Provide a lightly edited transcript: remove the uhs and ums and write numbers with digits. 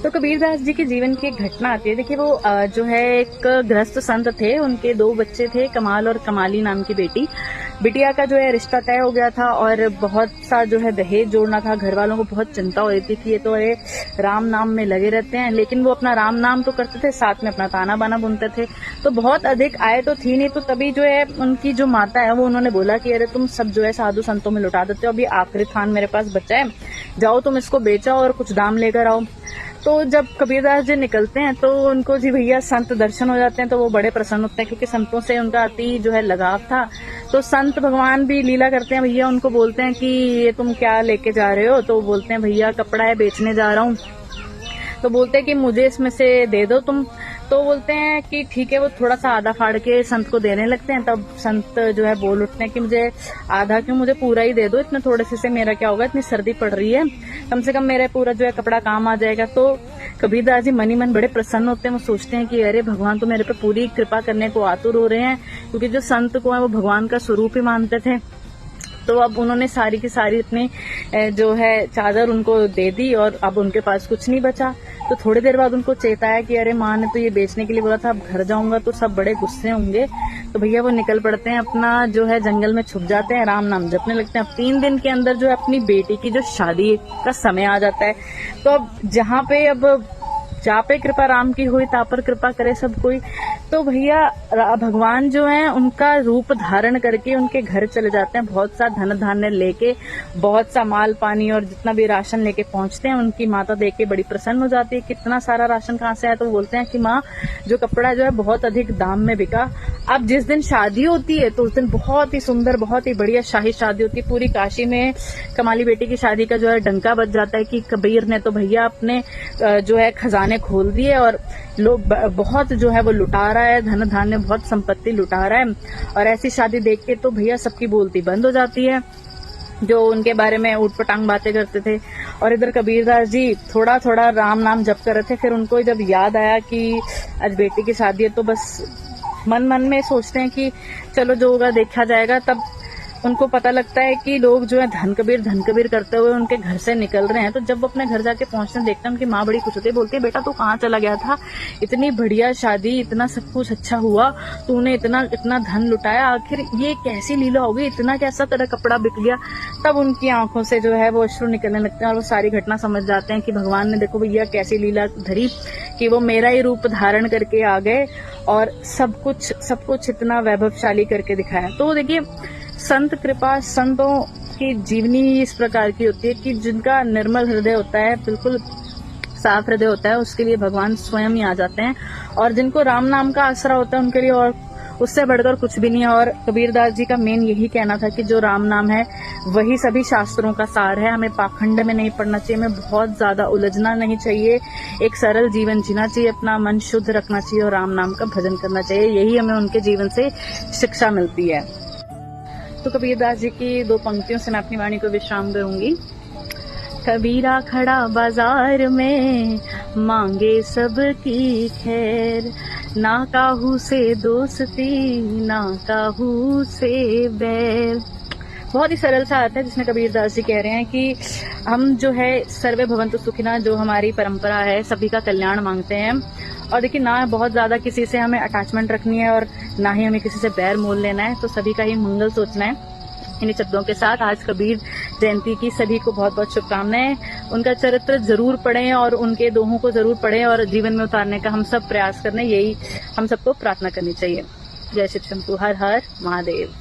तो कबीरदास जी के जीवन की एक घटना आती है। देखिए वो जो है एक गृहस्थ संत थे, उनके 2 बच्चे थे, कमाल और कमाली नाम की बेटी। बिटिया का जो है रिश्ता तय हो गया था और बहुत सा जो है दहेज जोड़ना था। घर वालों को बहुत चिंता हो रही थी कि ये तो राम नाम में लगे रहते हैं, लेकिन वो अपना राम नाम तो करते थे, साथ में अपना ताना बाना बुनते थे। तो बहुत अधिक आय तो थी नहीं, तो तभी जो है उनकी जो माता है वो उन्होंने बोला कि अरे तुम सब जो है साधु संतों में लुटा देते हो, अभी आखिरी थान मेरे पास बचा है, जाओ तुम इसको बेचो और कुछ दाम लेकर आओ। तो जब कबीरदास जी निकलते हैं तो उनको जी भैया संत दर्शन हो जाते हैं, तो वो बड़े प्रसन्न होते हैं क्योंकि संतों से उनका अति जो है लगाव था। तो संत भगवान भी लीला करते हैं, भैया उनको बोलते हैं कि ये तुम क्या लेके जा रहे हो, तो बोलते हैं भैया कपड़ा है बेचने जा रहा हूँ। तो बोलते हैं कि मुझे इसमें से दे दो तुम। तो बोलते हैं कि ठीक है, वो थोड़ा सा आधा फाड़ के संत को देने लगते हैं। तब संत जो है बोल उठते हैं कि मुझे आधा क्यों, मुझे पूरा ही दे दो, इतने थोड़े से मेरा क्या होगा, इतनी सर्दी पड़ रही है, कम से कम मेरा पूरा जो है कपड़ा काम आ जाएगा। तो कबीरदास जी मनी मन बड़े प्रसन्न होते हैं। वो सोचते हैं कि अरे भगवान तो मेरे पे पूरी कृपा करने को आतुर हो रहे हैं, क्योंकि जो संत को है वो भगवान का स्वरूप ही मानते थे। तो अब उन्होंने सारी की सारी अपनी जो है चादर उनको दे दी और अब उनके पास कुछ नहीं बचा। तो थोड़ी देर बाद उनको चेताया कि अरे माँ ने तो ये बेचने के लिए बोला था, अब घर जाऊंगा तो सब बड़े गुस्से होंगे। तो भैया वो निकल पड़ते हैं, अपना जो है जंगल में छुप जाते हैं, राम नाम जपने लगते हैं। अब 3 दिन के अंदर जो है अपनी बेटी की जो शादी का समय आ जाता है। तो अब जहाँ पे कृपा राम की हुई ता पर कृपा करे सब कोई। तो भैया भगवान जो है उनका रूप धारण करके उनके घर चले जाते हैं, बहुत सा धन धान्य लेके, बहुत सा माल पानी और जितना भी राशन लेके पहुंचते हैं। उनकी माता देख के बड़ी प्रसन्न हो जाती है, कितना सारा राशन कहाँ से आया। तो बोलते हैं कि माँ जो कपड़ा जो है बहुत अधिक दाम में बिका। अब जिस दिन शादी होती है तो उस दिन बहुत ही सुंदर, बहुत ही बढ़िया शाही शादी होती है। पूरी काशी में कमाली बेटी की शादी का जो है डंका बज जाता है कि कबीर ने तो भैया अपने जो है खजाने खोल दिए और लोग बहुत जो है वो लुटा रहा है, धन धान्य बहुत संपत्ति लुटा रहा है। और ऐसी शादी देख के तो भैया सबकी बोलती बंद हो जाती है, जो उनके बारे में ऊट पटांग बातें करते थे। और इधर कबीरदास जी थोड़ा थोड़ा राम नाम जप कर रहे थे। फिर उनको जब याद आया कि आज बेटी की शादी है, तो बस मन मन में सोचते हैं कि चलो जो होगा देखा जाएगा। तब उनको पता लगता है कि लोग जो है धन कबीर करते हुए उनके घर से निकल रहे हैं। तो जब वो अपने घर जाके पहुंचते हैं, देखते हैं उनकी माँ बड़ी खुश होती है, बोलती है बेटा तू कहाँ चला गया था, इतनी बढ़िया शादी, इतना सब कुछ अच्छा हुआ, तूने इतना धन लुटाया, आखिर ये कैसी लीला होगी, इतना कैसा तेरा कपड़ा बिक गया। तब उनकी आंखों से जो है वो अश्रु निकलने लगते हैं और वो सारी घटना समझ जाते हैं कि भगवान ने देखो भैया कैसी लीला धरी कि वो मेरा ही रूप धारण करके आ गए और सब कुछ इतना वैभवशाली करके दिखाया। तो देखिए संत कृपा, संतों की जीवनी इस प्रकार की होती है कि जिनका निर्मल हृदय होता है, बिल्कुल साफ हृदय होता है, उसके लिए भगवान स्वयं ही आ जाते हैं। और जिनको राम नाम का आसरा होता है उनके लिए और उससे बढ़कर कुछ भी नहीं है। और कबीरदास जी का मेन यही कहना था कि जो राम नाम है वही सभी शास्त्रों का सार है। हमें पाखंड में नहीं पड़ना चाहिए, हमें बहुत ज्यादा उलझना नहीं चाहिए, एक सरल जीवन जीना चाहिए, अपना मन शुद्ध रखना चाहिए और राम नाम का भजन करना चाहिए। यही हमें उनके जीवन से शिक्षा मिलती है। तो कबीरदास जी की 2 पंक्तियों से मैं अपनी वाणी को विश्राम करूंगी। कबीरा खड़ा बाजार में मांगे सबकी खैर, ना काहू से दोस्ती ना काहू से बैर। बहुत ही सरल सा अर्थ है जिसमें कबीरदास जी कह रहे हैं कि हम जो है सर्वे भवन्तु सुखिनः, जो हमारी परंपरा है, सभी का कल्याण मांगते हैं। और देखिए ना बहुत ज्यादा किसी से हमें अटैचमेंट रखनी है और ना ही हमें किसी से बैर मोल लेना है, तो सभी का ही मंगल सोचना है। इन्हीं शब्दों के साथ आज कबीर जयंती की सभी को बहुत बहुत शुभकामनाएं। उनका चरित्र जरूर पढ़ें और उनके दोहों को जरूर पढ़ें और जीवन में उतारने का हम सब प्रयास करने, यही हम सबको प्रार्थना करनी चाहिए। जय शिव शंभू, हर हर महादेव।